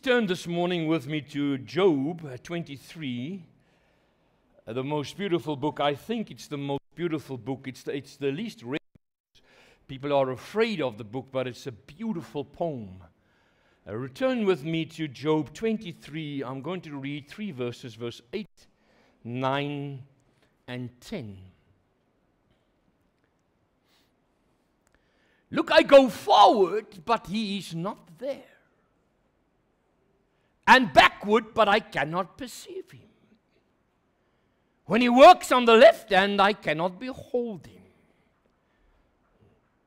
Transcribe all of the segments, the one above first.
Turn this morning with me to Job 23, the most beautiful book. I think it's the most beautiful book. It's the least read. People are afraid of the book, but it's a beautiful poem. Return with me to Job 23. I'm going to read three verses, verse 8, 9, and 10. Look, I go forward, but he is not there. And backward, but I cannot perceive him. When he works on the left hand, I cannot behold him.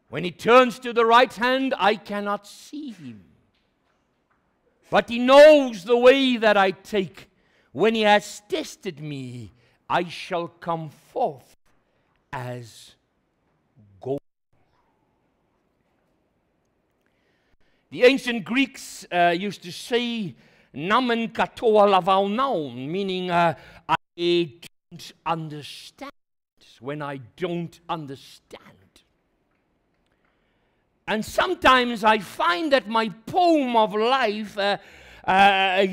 When he turns to the right hand, I cannot see him. But he knows the way that I take. When he has tested me, I shall come forth as gold. The ancient Greeks used to say, Namen katoa lavau naun, meaning I don't understand when I don't understand. And sometimes I find that my poem of life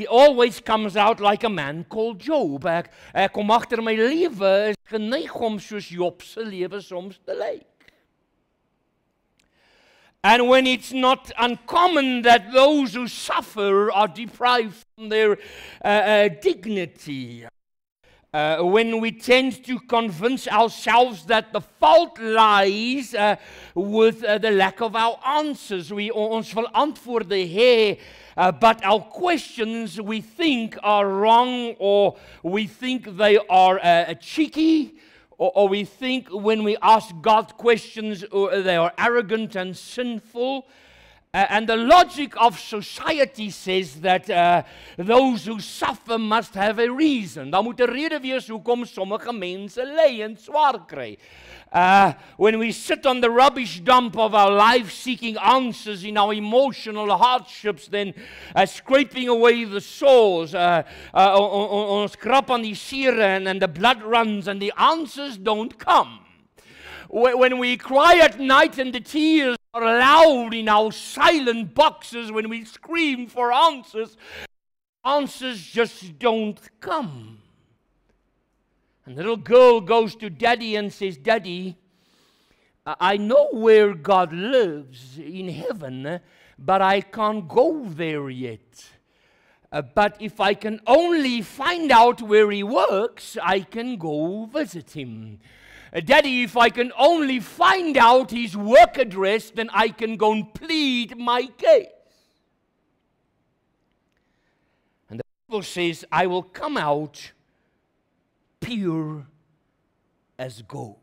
always comes out like a man called Job. Ek kom agter my lewe is geneig om soos Job se lewe soms te lyk. And when it's not uncommon that those who suffer are deprived from their dignity. When we tend to convince ourselves that the fault lies with the lack of our answers. Ons wil antwoorde hê, but our questions we think are wrong, or we think they are cheeky, or we think when we ask God questions, they are arrogant and sinful. And the logic of society says that those who suffer must have a reason. Daar moet 'n rede wees hoekom sommige mense ly en swaar kry. When we sit on the rubbish dump of our life seeking answers in our emotional hardships, then scraping away the sores, ons krap aan die sere and the blood runs and the answers don't come. When we cry at night and the tears are loud in our silent boxes, when we scream for answers, answers just don't come. And the little girl goes to Daddy and says, Daddy, I know where God lives in heaven, but I can't go there yet. But if I can only find out where he works, I can go visit him. Daddy, if I can only find out his work address, then I can go and plead my case. And the Bible says, I will come out pure as gold.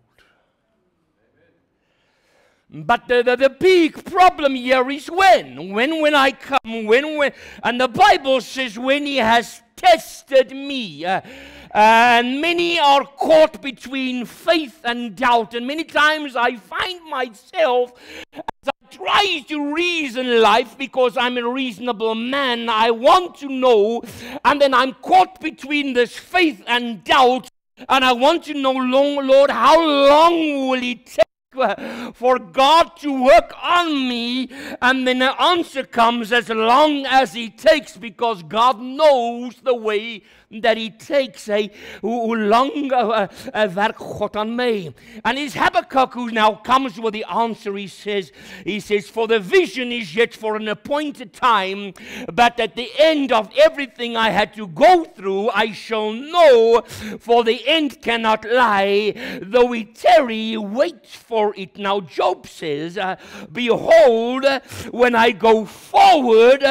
But the big problem here is when I come, when, and the Bible says when he has tested me. And many are caught between faith and doubt. And many times I find myself, as I try to reason life because I'm a reasonable man, I want to know, and then I'm caught between this faith and doubt, and I want to know, Lord, how long will it take for God to work on me? And then the answer comes, as long as it takes, because God knows the way that he takes. Hoe lang werk God aan my? And it's Habakkuk who now comes with the answer. He says, for the vision is yet for an appointed time, but at the end of everything I had to go through, I shall know, for the end cannot lie. Though it tarry, wait for it. Now Job says, behold, when I go forward,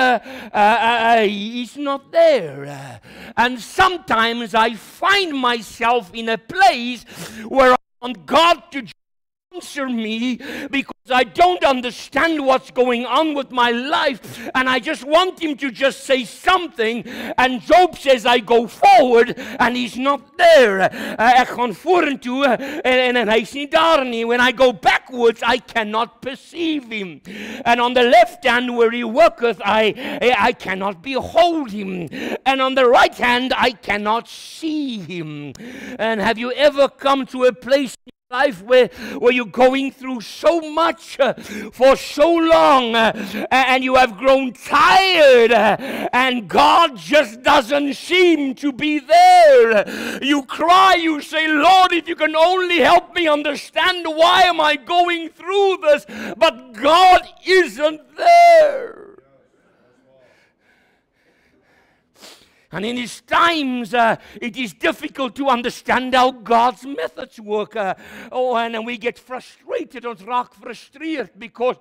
he's not there. And sometimes I find myself in a place where I want God to answer me because I don't understand what's going on with my life, and I just want him to just say something. And Job says, I go forward and he's not there. Ek gaan vorentoe en hy's nie daar nie. When I go backwards, I cannot perceive him. And on the left hand where he worketh, I cannot behold him. And on the right hand, I cannot see him. And have you ever come to a place life where you're going through so much for so long and you have grown tired and God just doesn't seem to be there. You cry, you say, Lord, if you can only help me understand why am I going through this, but God isn't there. And in these times, it is difficult to understand how God's methods work. And we get frustrated, ons raak frustreerd because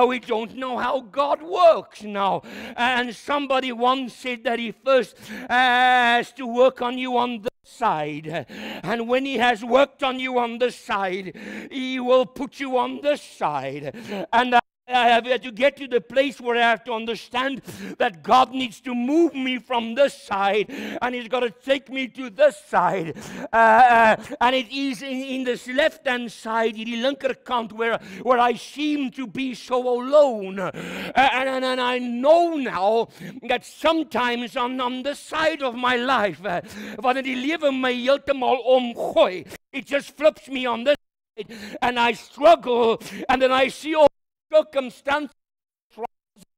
we don't know how God works now. And somebody once said that he first has to work on you on this side. And when he has worked on you on this side, he will put you on this side. And I have to get to the place where I have to understand that God needs to move me from this side and He's got to take me to this side. And it is in this left-hand side, in the linkerkant, where I seem to be so alone. And I know now that sometimes on the side of my life, wanneer die lewe my heeltemal omgooi, it just flips me on this side and I struggle, and then I see all circumstances,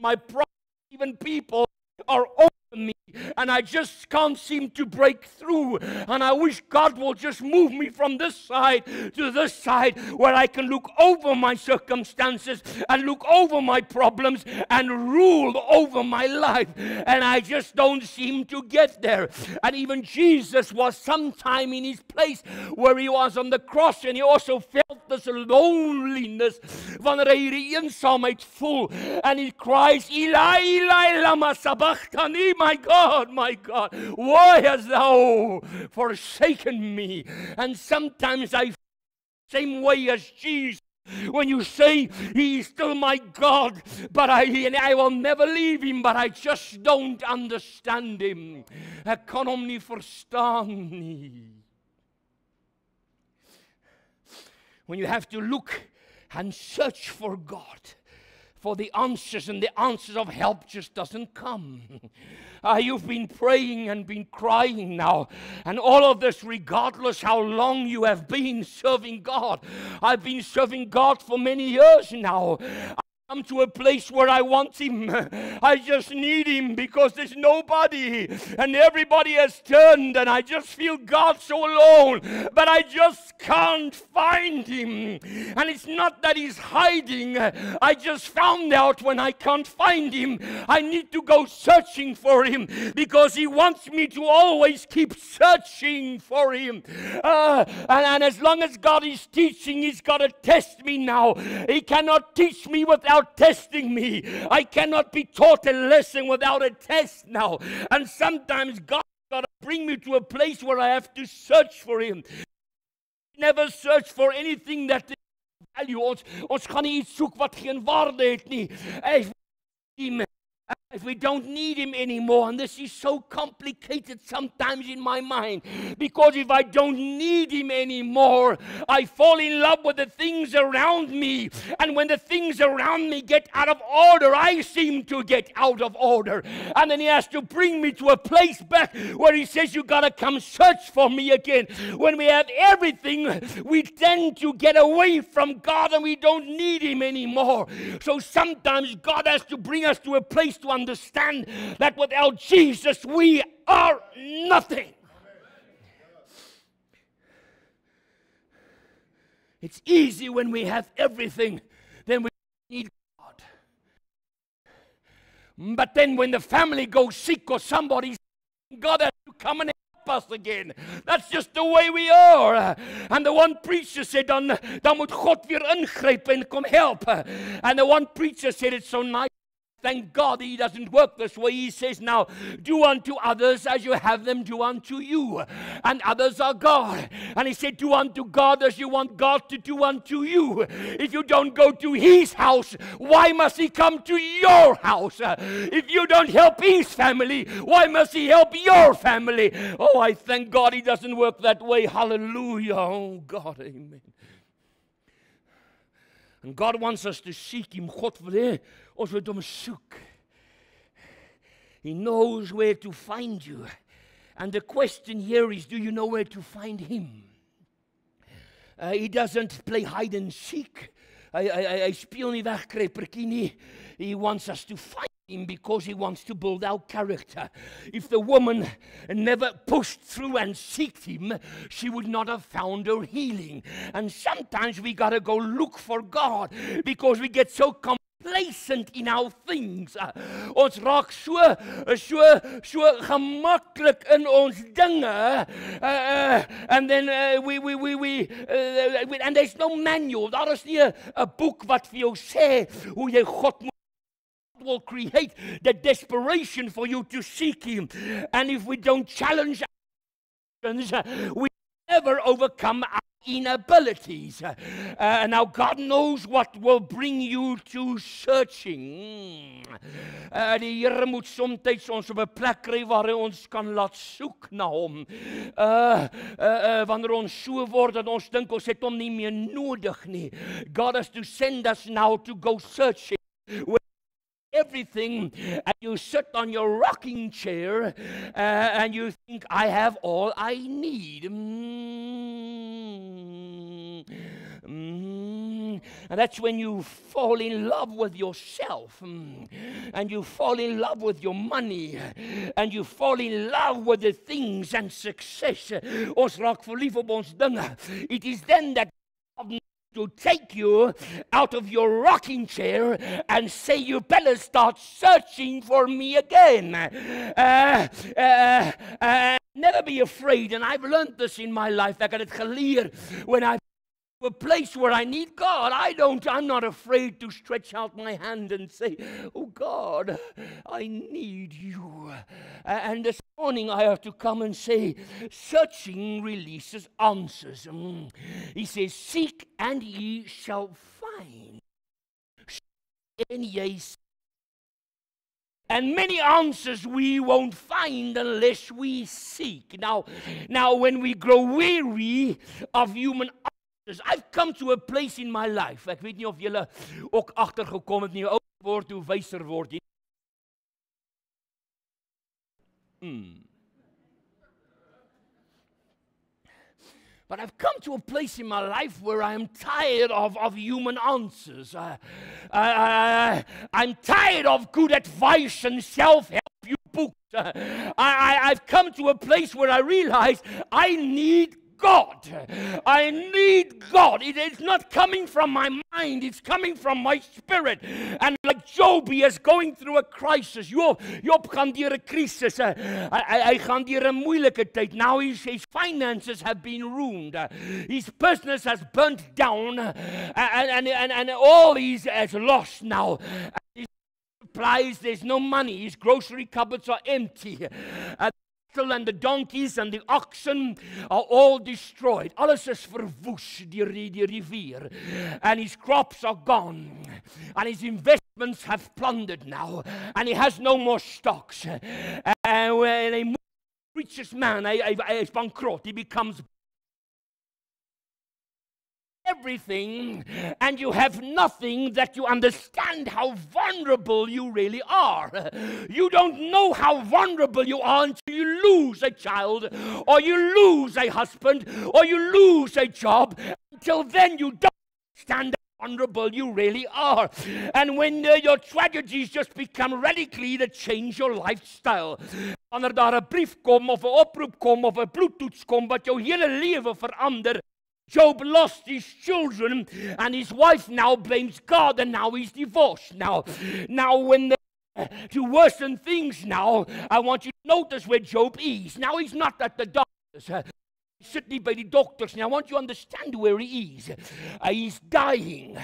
my problems, even people are over me, and I just can't seem to break through. And I wish God will just move me from this side to this side where I can look over my circumstances and look over my problems and rule over my life. And I just don't seem to get there. And even Jesus was sometime in his place where he was on the cross, and he also felt this loneliness wanneer hy hierdie eensaamheid voel, and he cries, Eli, Eli, lama sabachthani, my God, why hast thou forsaken me? And sometimes I feel the same way as Jesus. When you say, he is still my God, but I will never leave him, but I just don't understand him. Ek kan hom nie verstaan nie. When you have to look and search for God, for the answers, and the answers of help just doesn't come. You've been praying and been crying now, and all of this regardless how long you have been serving God. I've been serving God for many years now. I'm to a place where I want him. I just need him because there's nobody and everybody has turned, and I just feel God so alone, but I just can't find him. And it's not that he's hiding. I just found out when I can't find him, I need to go searching for him, because he wants me to always keep searching for him. And as long as God is teaching, he's got to test me now. He cannot teach me without testing me. I cannot be taught a lesson without a test now. And sometimes God's got to bring me to a place where I have to search for him. Never search for anything that is value. Ons gaan nie iets soek wat geen waarde het nie. If we don't need him anymore, and this is so complicated sometimes in my mind, because if I don't need him anymore, I fall in love with the things around me, and when the things around me get out of order, I seem to get out of order, and then he has to bring me to a place back where he says, you gotta come search for me again. When we have everything, we tend to get away from God, and we don't need him anymore. So sometimes God has to bring us to a place to understand that without Jesus we are nothing. It's easy when we have everything, then we need God. But then when the family goes sick or somebody's sick, God has to come and help us again. That's just the way we are. And the one preacher said, dan moet God weer ingryp en kom help. And the one preacher said, it's so nice. Thank God he doesn't work this way. He says, now, do unto others as you have them do unto you. And others are God. And he said, do unto God as you want God to do unto you. If you don't go to his house, why must he come to your house? If you don't help his family, why must he help your family? Oh, I thank God he doesn't work that way. Hallelujah. Oh, God, amen. And God wants us to seek him. God wil hê ons moet hom soek. He knows where to find you. And the question here is, do you know where to find him? He doesn't play hide and seek. Hy speel nie wegkruipertjie nie. He wants us to find him because he wants to build our character. If the woman never pushed through and seeked him, she would not have found her healing. And sometimes we got to go look for God because we get so complacent in our things. Ons raak so gemaklik in ons dinge, and then and there's no manual. Daar is nie 'n boek wat vir jou sê hoe jy God will create the desperation for you to seek him. And if we don't challenge we never overcome our inabilities. Now God knows what will bring you to searching. Die Here moet soms ons op 'n plek kry waar hy ons kan laat soek na hom. Wanneer ons so word dat ons dink ons het hom nie meer nodig nie. God has to send us now to go searching. Everything, and you sit on your rocking chair and you think, I have all I need. And that's when you fall in love with yourself, and you fall in love with your money, and you fall in love with the things and success. Ons raak verlief op ons dinge. It is then that God to take you out of your rocking chair and say, you better start searching for me again. Never be afraid, and I've learned this in my life. Ek het dit geleer when I'm a place where I need God. I'm not afraid to stretch out my hand and say, oh God, I need you. And this morning I have to come and say, searching releases answers. He says, seek and ye shall find. And many answers we won't find unless we seek. Now when we grow weary of human I've come to a place in my life. Ek weet nie of julle ook agtergekom het nie, ou word hoe wyser word jy. But I've come to a place in my life where I'm tired of human answers. I'm tired of good advice and self-help books. I've come to a place where I realize I need God. I need God. It's not coming from my mind. It's coming from my spirit. And like Job, he is going through a crisis. Job gaan deur 'n krisis. Hy gaan deur 'n moeilike tyd. Now his finances have been ruined. His business has burnt down. And all he's has lost now. His supplies, there's no money. His grocery cupboards are empty. And the donkeys and the oxen are all destroyed. Alles is verwoes deur die rivier. And his crops are gone. And his investments have plundered now. And he has no more stocks. And when a richest man, hy is bankrot. He becomes everything, and you have nothing that you understand how vulnerable you really are. You don't know how vulnerable you are until you lose a child, or you lose a husband, or you lose a job. Until then you don't understand how vulnerable you really are. And when your tragedies just become radically that change your lifestyle. Wanneer daar 'n brief kom, of 'n oproep kom, of 'n bloedtoets kom, wat jou hele lewe verander. Job lost his children, and his wife now blames God, and now he's divorced. Now when to worsen things now, I want you to notice where Job is. Now he's not at the doctor's. He's sitting by the doctors. Now I want you to understand where he is. He's dying.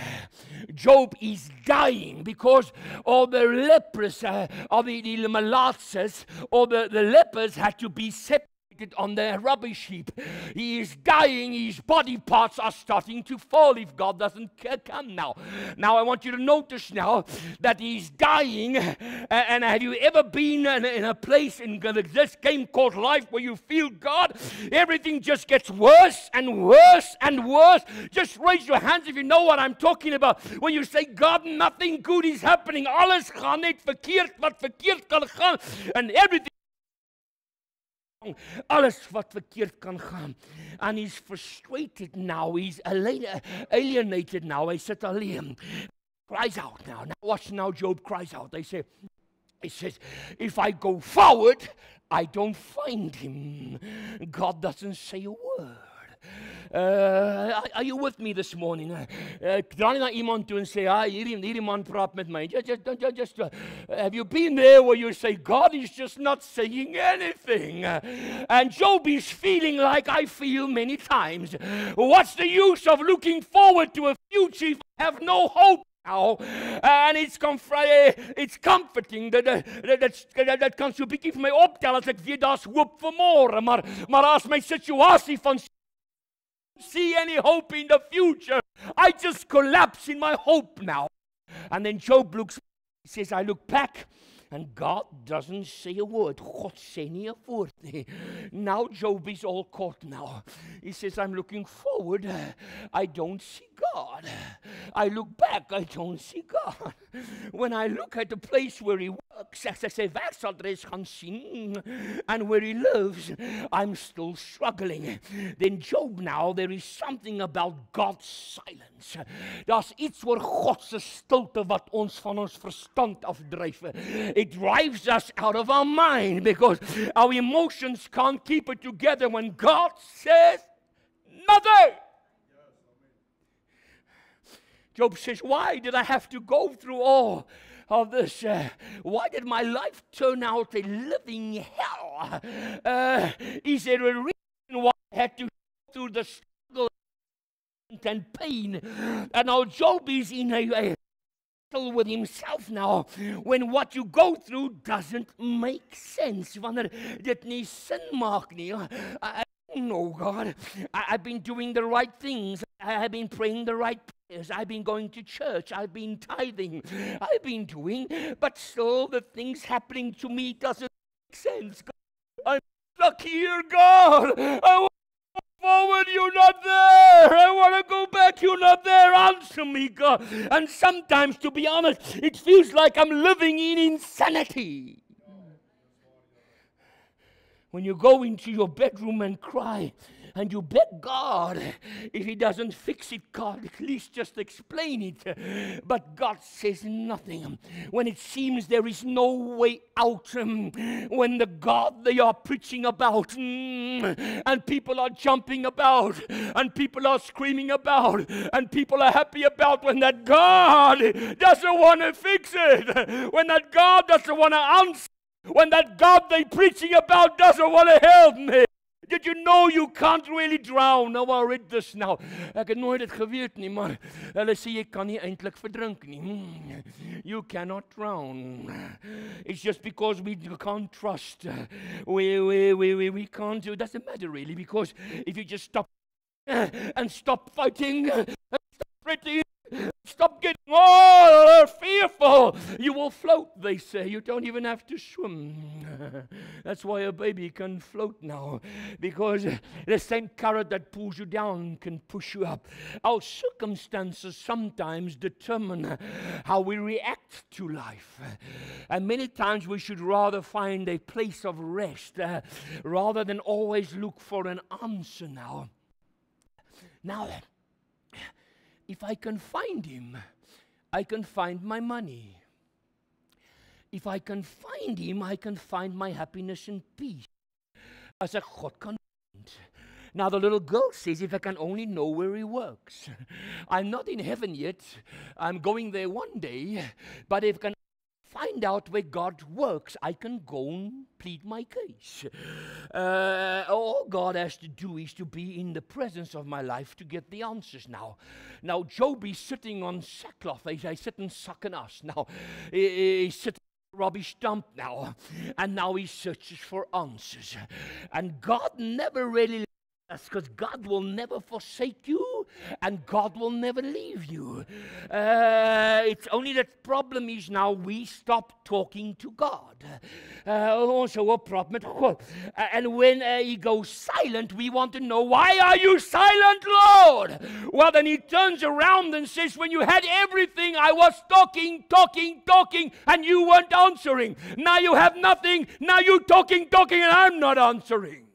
Job is dying because all the lepers, all the malatzes, all the lepers had to be separated on the rubbish heap. He is dying. His body parts are starting to fall if God doesn't come now. Now I want you to notice now that he's dying. And have you ever been in a place in this game called life where you feel God? Everything just gets worse and worse and worse. Just raise your hands if you know what I'm talking about. When you say, God, nothing good is happening. Alles gaan net verkeerd wat verkeerd kan gaan. And everything alles wat verkeerd kan gaan. And he's frustrated now. He's alienated now. Hy sit alleen. Cries out now. Now watch now Job cries out. He says, if I go forward, I don't find him. God doesn't say a word. Are you with me this morning? Draai na iemand toe en sê, hierdie man praat met my. Just have you been there where you say, God is just not saying anything? And Job is feeling like I feel many times. What's the use of looking forward to a future if I have no hope? And it's comforting dat kan so 'n bietjie vir my optel as ek weet daar's hoop vir môre, maar as my situasie van see any hope in the future, I just collapse in my hope now. And then Job looks, he says, I look back, and God doesn't say a word. God sê nie 'n woord nie. Now Job is all caught now. He says, I'm looking forward, I don't see God. I look back, I don't see God. When I look at the place where he works, as I say, waar sal res gaan sien, and where he lives, I'm still struggling. Then Job now, there is something about God's silence. Daar's iets oor God se stilte wat ons van ons verstand afdryf. It drives us out of our mind because our emotions can't keep it together when God says nothing. Job says, why did I have to go through all of this? Why did my life turn out a living hell? Is there a reason why I had to go through the struggle and pain? And now Job is in a battle with himself now when what you go through doesn't make sense. Wanneer dit nie sin maak nie. I don't know, God. I've been doing the right things. I've been praying the right prayers. I've been going to church. I've been tithing. I've been doing, but still the things happening to me doesn't make sense. God, I'm stuck here, God. I want to go forward, you're not there. I want to go back, you're not there. Answer me, God. And sometimes, to be honest, it feels like I'm living in insanity. When you go into your bedroom and cry, and you beg God, if he doesn't fix it, God, at least just explain it. But God says nothing. When it seems there is no way out, when the God they are preaching about, and people are jumping about, and people are screaming about, and people are happy about, when that God doesn't want to fix it, when that God doesn't want to answer, when that God they're preaching about doesn't want to help me. Did you know you can't really drown? Now I read this now. Ek het nooit dit geweet nie, maar hulle sê jy kan nie eintlik verdrink nie. You cannot drown. It's just because we can't trust. We can't do it. Doesn't matter really, because if you just stop and stop fighting and stop fretting, stop getting all fearful, you will float, they say. You don't even have to swim. That's why a baby can float now, because the same current that pulls you down can push you up. Our circumstances sometimes determine how we react to life. And many times we should rather find a place of rest rather than always look for an answer now. Now, if I can find him, I can find my money. If I can find him, I can find my happiness and peace. As ek God kan find. Now the little girl says, if I can only know where he works. I'm not in heaven yet. I'm going there one day. But if I can find out where God works, I can go and plead my case. All God has to do is to be in the presence of my life to get the answers now. Now, Job is sitting on sackcloth. He's sitting sucking us. Now, he's sitting on a rubbish dump now. And now he searches for answers. And God never really, because God will never forsake you, and God will never leave you. It's only that problem is now we stop talking to God. Also a problem. And when he goes silent, we want to know, why are you silent, Lord? Well, then he turns around and says, when you had everything, I was talking, and you weren't answering. Now you have nothing. Now you're talking, and I'm not answering.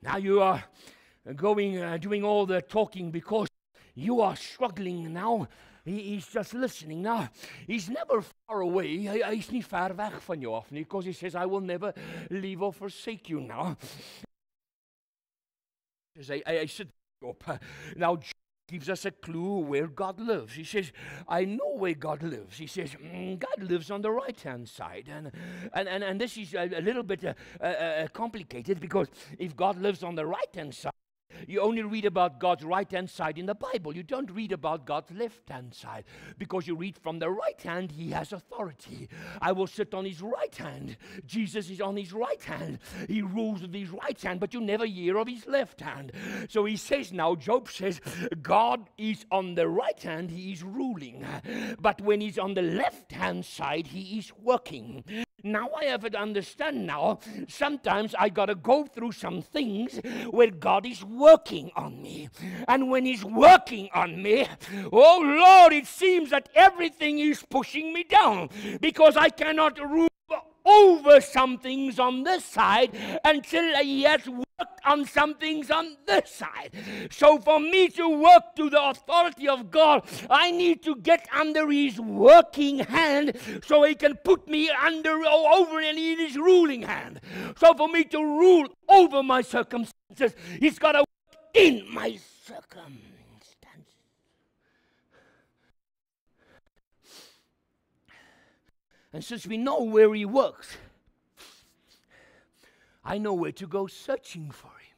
Now you are doing all the talking because you are struggling now. He's just listening. Now, he's never far away. He's niet ver weg van jou af, because he says, I will never leave or forsake you now. I sit up. Now, gives us a clue where God lives. He says, I know where God lives. He says, God lives on the right-hand side. And this is a little bit complicated, because if God lives on the right-hand side, you only read about God's right-hand side in the Bible. You don't read about God's left-hand side, because you read from the right hand, he has authority. I will sit on his right hand. Jesus is on his right hand. He rules with his right hand, but you never hear of his left hand. So he says now, Job says, God is on the right hand, he is ruling. But when he's on the left-hand side, he is working. Now I have to understand now, sometimes I got to go through some things where God is working on me. And when he's working on me, oh Lord, it seems that everything is pushing me down, because I cannot rule over some things on this side until he has worked on some things on this side. So for me to work to the authority of God, I need to get under his working hand so he can put me over in his ruling hand. So for me to rule over my circumstances, he's got to work in my circumstances. And since we know where he works, I know where to go searching for him.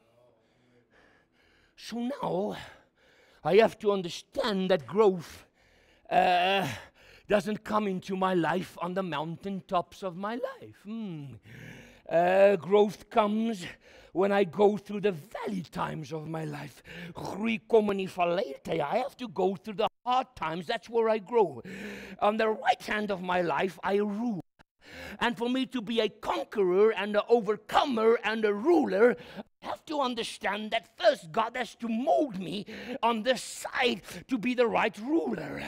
So now, I have to understand that growth doesn't come into my life on the mountaintops of my life. Growth comes when I go through the valley times of my life. Groei kom in die vallei. I have to go through the hard times. That's where I grow. On the right hand of my life, I rule. And for me to be a conqueror and an overcomer and a ruler, I have to understand that first God has to mold me on this side to be the right ruler.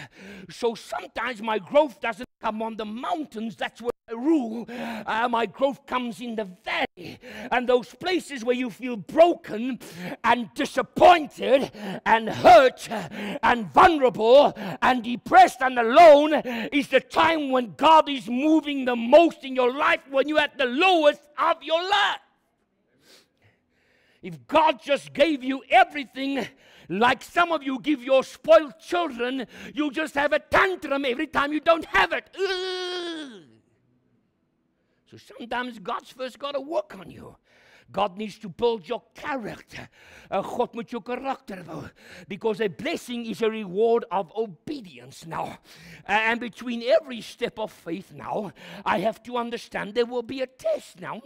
So sometimes my growth doesn't come on the mountains. That's where I rule. My growth comes in the valley, and those places where you feel broken and disappointed and hurt and vulnerable and depressed and alone is the time when God is moving the most in your life, when you're at the lowest of your life. If God just gave you everything, like some of you give your spoiled children, you just have a tantrum every time you don't have it. Ugh. So sometimes God's first got to work on you. God needs to build your character. God moet jou karakter bou. Because a blessing is a reward of obedience now. And between every step of faith now, I have to understand there will be a test now.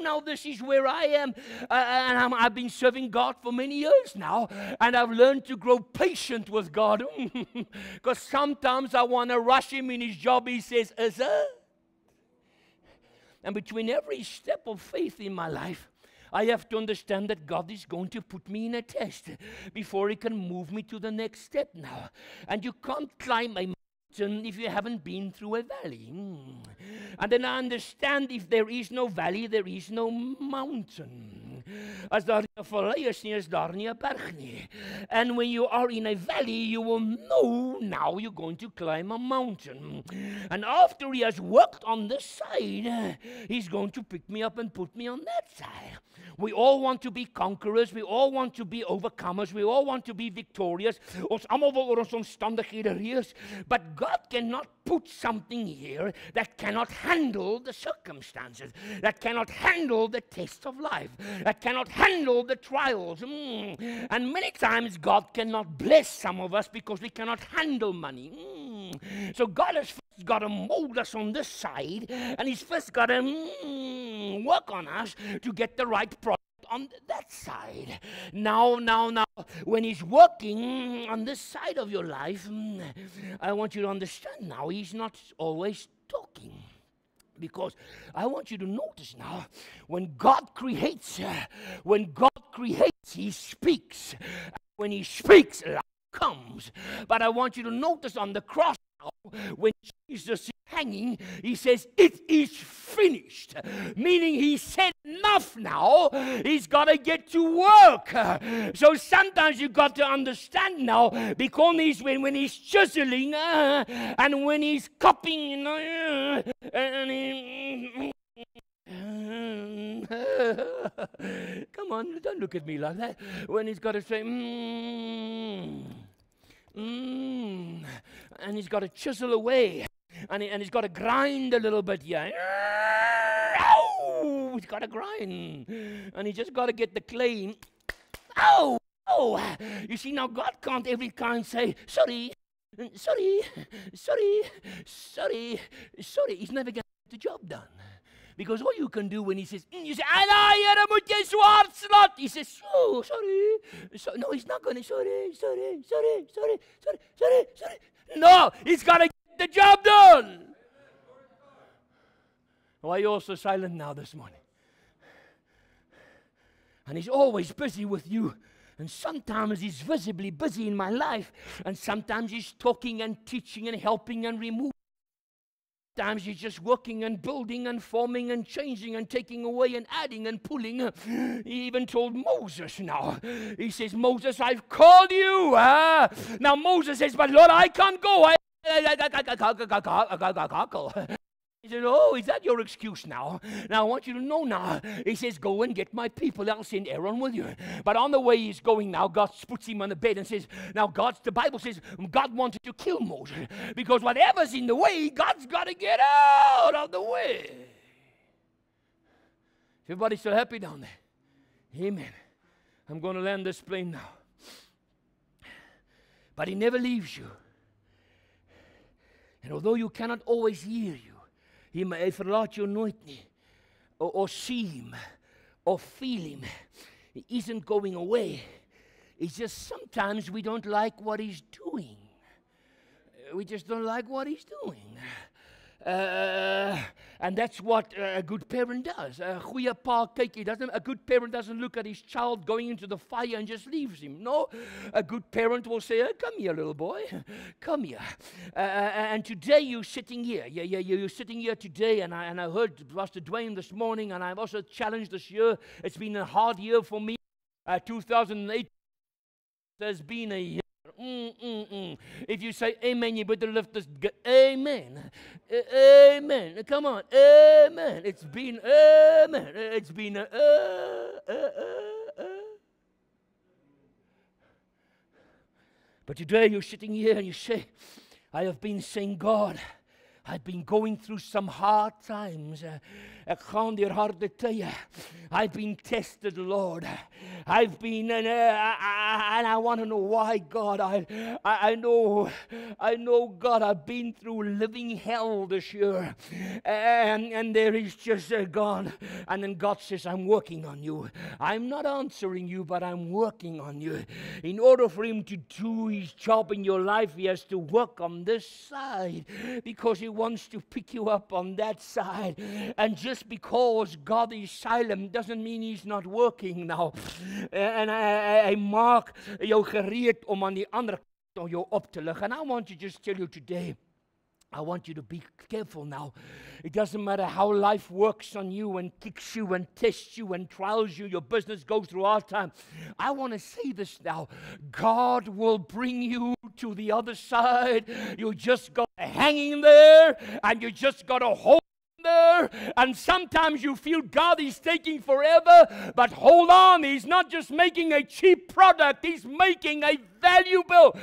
No, this is where I am. And I've been serving God for many years now. And I've learned to grow patient with God. Because sometimes I want to rush him in his job. He says, and between every step of faith in my life, I have to understand that God is going to put me in a test before he can move me to the next step now. And you can't climb a mountain if you haven't been through a valley. And then I understand if there is no valley, there is no mountain. As daar 'n vallei is nie, is daar nie 'n berg nie. And when you are in a valley, you will know now you're going to climb a mountain. And after he has worked on this side, he's going to pick me up and put me on that side. We all want to be conquerors. We all want to be overcomers. We all want to be victorious. Ons almal wil oor ons omstandighede reus. But God cannot put something here that cannot handle the circumstances, that cannot handle the test of life, that cannot handle the trials. And many times God cannot bless some of us because we cannot handle money. So God has first got to mold us on this side, and he's first got to work on us to get the right product on that side. Now, when he's working on this side of your life, I want you to understand now, he's not always talking. Because I want you to notice now, when God creates, he speaks. When he speaks, life comes. But I want you to notice on the cross now, when Jesus is hanging, he says, it is finished. Meaning he said enough now. He's got to get to work. So sometimes you've got to understand now, because when he's chiseling and when he's copying, come on, don't look at me like that. When he's got to say, and he's got to chisel away, and he's got to grind a little bit here. Oh, he's got to grind, and he just got to get the clay. Oh, you see, now God can't every time say, sorry. He's never going to get the job done. Because all you can do when he says, you say, Here moet jy swaard slot. He says, oh, sorry. No, he's not going to, sorry. No, he's got to get the job done. Why are you all so silent now this morning? And he's always busy with you. And sometimes he's visibly busy in my life. And sometimes he's talking and teaching and helping and removing. Sometimes he's just working and building and forming and changing and taking away and adding and pulling. He even told Moses now. He says, Moses, I've called you. Now Moses says, but Lord, I can't go. He said, oh, is that your excuse now? Now, I want you to know now. He says, go and get my people. I'll send Aaron with you. But on the way he's going now, God puts him on the bed and says, now the Bible says, God wanted to kill Moses. Because whatever's in the way, God's got to get out of the way. Everybody still happy down there? Amen. I'm going to land this plane now. But he never leaves you. And although you cannot always hear you, hy verlaat jou nooit nie, or see him, or feel him. He isn't going away. It's just sometimes we don't like what he's doing. We just don't like what he's doing. And that's what a good parent does. A goeie pa kyk, a good parent doesn't look at his child going into the fire and just leaves him. No, a good parent will say, come here, little boy, come here. And today you're sitting here. You're sitting here today, and I heard Pastor Dwayne this morning, and I've also challenged this year. It's been a hard year for me. 2008 has been a year. If you say amen, you better lift this. Amen. Amen. Come on. Amen. It's been amen. It's been But today you're sitting here and you say, I have been saying, God, I've been going through some hard times. Ek gaan deur harde tye. I've been tested, Lord. I've been, and I want to know why, God. I know, God, I've been through living hell this year. And there is just God. And then God says, I'm working on you. I'm not answering you, but I'm working on you. In order for him to do his job in your life, he has to work on this side, because he wants to pick you up on that side. And just because God is silent doesn't mean he's not working now. En hy maak jou gereed om aan die ander kant om jou op te lig. And I want to just tell you today, I want you to be careful now. It doesn't matter how life works on you and kicks you and tests you and trials you. Your business goes through hard time. I want to say this now. God will bring you to the other side. You just got to hang in there, and you just got to hold there. And sometimes you feel God is taking forever, but hold on, he's not just making a cheap product, he's making a valuable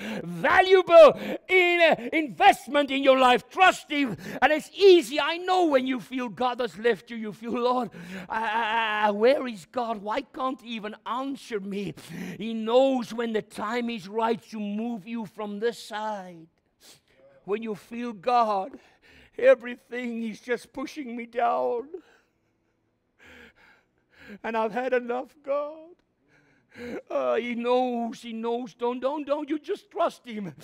investment in your life. Trust him. And it's easy. I know when you feel God has left you, you feel, Lord, where is God? Why can't he even answer me? He knows when the time is right to move you from this side. When you feel God, everything is just pushing me down. And I've had enough, God. He knows. Don't you just trust him.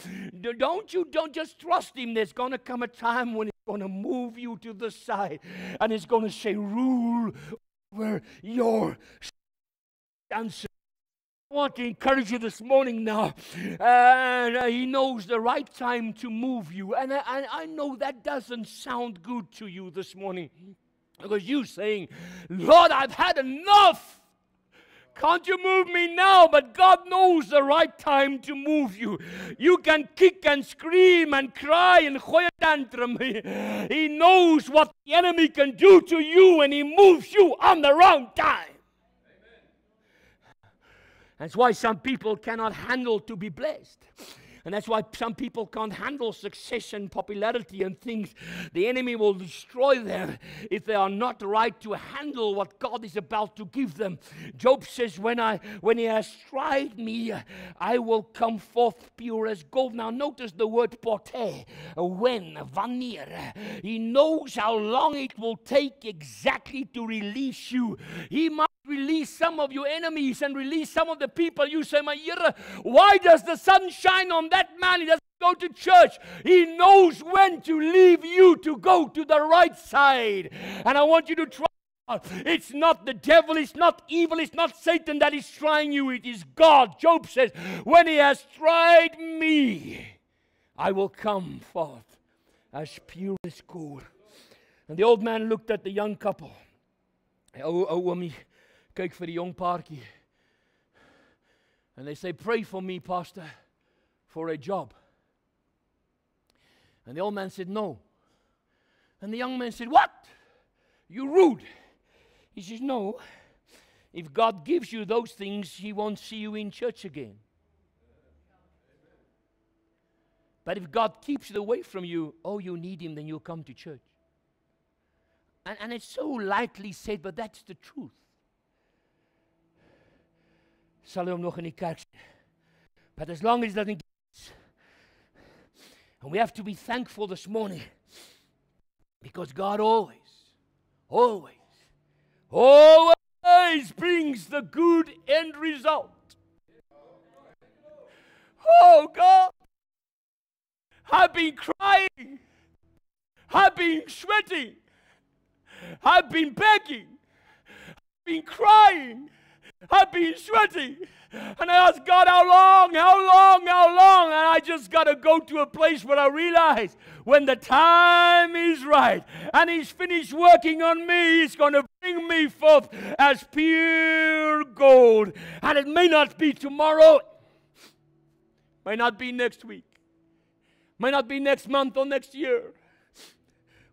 Don't just trust him. There's going to come a time when he's going to move you to the side. And he's going to say, rule over your answer. I want to encourage you this morning now. He knows the right time to move you. And I know that doesn't sound good to you this morning. Because you're saying, Lord, I've had enough. Can't you move me now? But God knows the right time to move you. You can kick and scream and cry and gooi a tantrum. He knows what the enemy can do to you, and he moves you on the wrong time. That's why some people cannot handle to be blessed. And that's why some people can't handle success and popularity and things. The enemy will destroy them if they are not right to handle what God is about to give them. Job says, when he has tried me, I will come forth pure as gold. Now notice the word pote, when, wanneer. He knows how long it will take exactly to release you. He might release some of your enemies and release some of the people. You say, my Here, why does the sun shine on that man? He doesn't go to church. He knows when to leave you to go to the right side. And I want you to try. It's not the devil, it's not evil, it's not Satan that is trying you, it is God. Job says, when he has tried me, I will come forth as pure as gold. And the old man looked at the young couple. Oomie, kyk vir die jong paartjie. And they say, pray for me, Pastor, for a job. And the old man said, no. And the young man said, what? You're rude. He says, no. If God gives you those things, he won't see you in church again. But if God keeps it away from you, oh, you need him, then you'll come to church. And it's so lightly said, but that's the truth. Sal hom nog in die kerk sien. But as long as he doesn't get, and we have to be thankful this morning, because God always brings the good end result. Oh God, I've been crying, I've been sweating, I've been begging, I've been crying, I've been sweating. And I asked God, how long? And I just got to go to a place where I realize when the time is right and he's finished working on me, he's going to bring me forth as pure gold. And it may not be tomorrow, may not be next week, may not be next month or next year.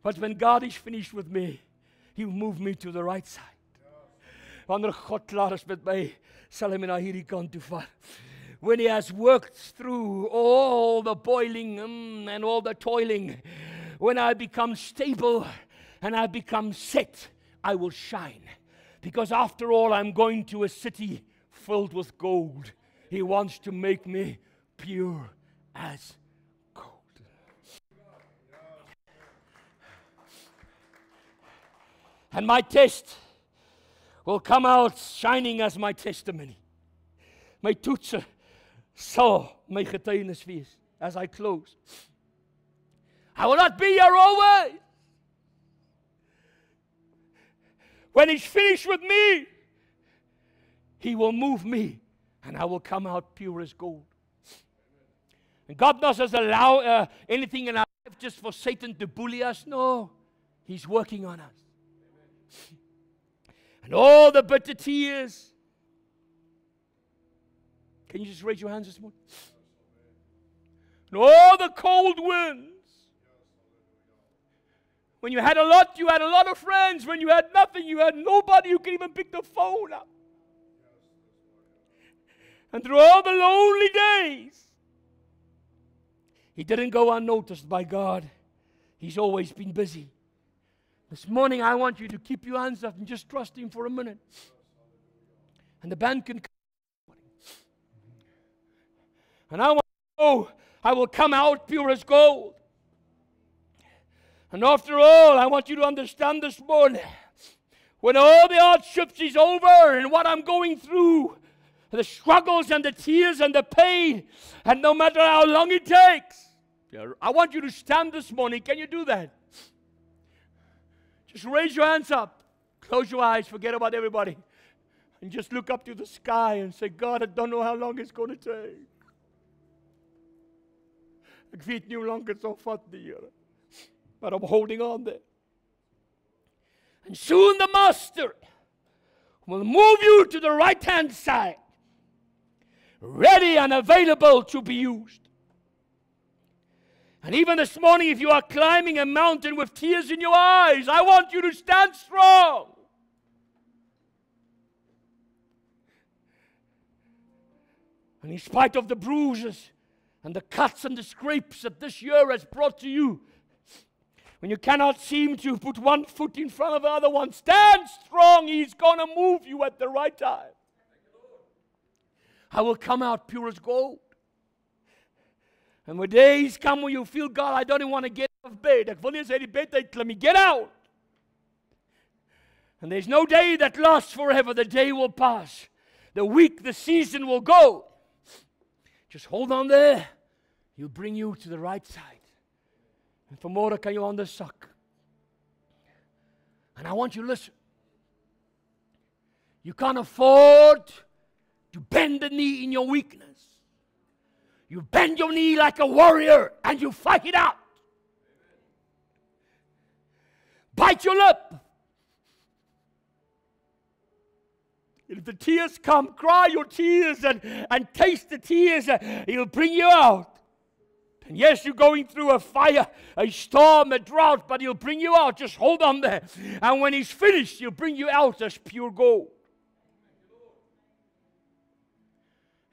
But when God is finished with me, he'll move me to the right side. Wanneer God klaar is met my, sal hy my na hierdie kant toe vat. When he has worked through all the boiling and all the toiling, when I become stable and I become set, I will shine. Because after all, I'm going to a city filled with gold. He wants to make me pure as gold. And my test will come out shining as my testimony. My toetse sal my getuienis wees as I close. I will not be here always. When he's finished with me, he will move me and I will come out pure as gold. And God doesn't allow anything in our life just for Satan to bully us. No, he's working on us. And all the bitter tears. Can you just raise your hands this morning? And all the cold winds. When you had a lot of friends. When you had nothing, you had nobody who could even pick the phone up. And through all the lonely days, he didn't go unnoticed by God. He's always been busy. This morning, I want you to keep your hands up and just trust him for a minute. And the band can come. And I want to know, I will come out pure as gold. And after all, I want you to understand this morning, when all the hardships is over and what I'm going through, the struggles and the tears and the pain, and no matter how long it takes, I want you to stand this morning. Can you do that? Just raise your hands up. Close your eyes. Forget about everybody. And just look up to the sky and say, God, I don't know how long it's going to take. Ik weet niet hoe lang het zal vatten, Heer. But I'm holding on there. And soon the Master will move you to the right-hand side, ready and available to be used. And even this morning, if you are climbing a mountain with tears in your eyes, I want you to stand strong. And in spite of the bruises and the cuts and the scrapes that this year has brought to you, when you cannot seem to put one foot in front of the other one, stand strong. He's going to move you at the right time. I will come out pure as gold. And when days come when you feel, God, I don't even want to get out of bed. Ek wil nie eens uit die bed uitklim nie. Get out. And there's no day that lasts forever. The day will pass. The week, the season will go. Just hold on there. He'll bring you to the right side. En vanmorgen kan je handen zak. And I want you to listen. You can't afford to bend the knee in your weakness. You bend your knee like a warrior and you fight it out. Bite your lip. If the tears come, cry your tears and taste the tears. He'll bring you out. And yes, you're going through a fire, a storm, a drought, but He'll bring you out. Just hold on there. And when He's finished, He'll bring you out as pure gold.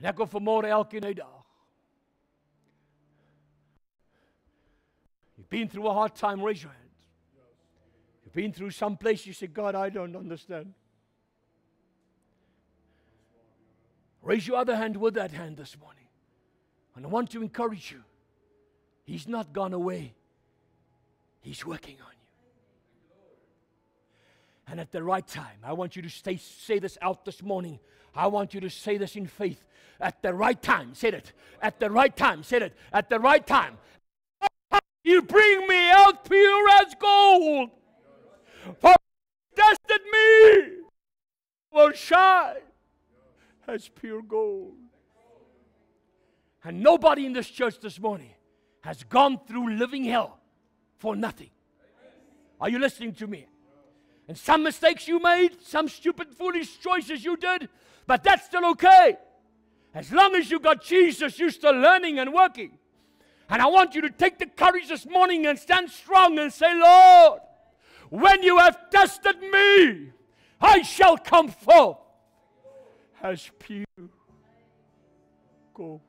En ek wil vanmorgen elkeen uitdaag. You've been through a hard time, raise your hands. You've been through some place, you say, God, I don't understand. Raise your other hand with that hand this morning. And I want to encourage you. He's not gone away. He's working on you. And at the right time, I want you to say this out this morning. I want you to say this in faith. At the right time, say it. At the right time, say it. At the right time. You bring me out pure as gold. For tested me will shine as pure gold. And nobody in this church this morning has gone through living hell for nothing. Are you listening to me? And some mistakes you made, some stupid, foolish choices you did, but that's still okay. As long as you got Jesus, you're still learning and working. And I want you to take the courage this morning and stand strong and say, Lord, when you have tested me, I shall come forth as pure gold.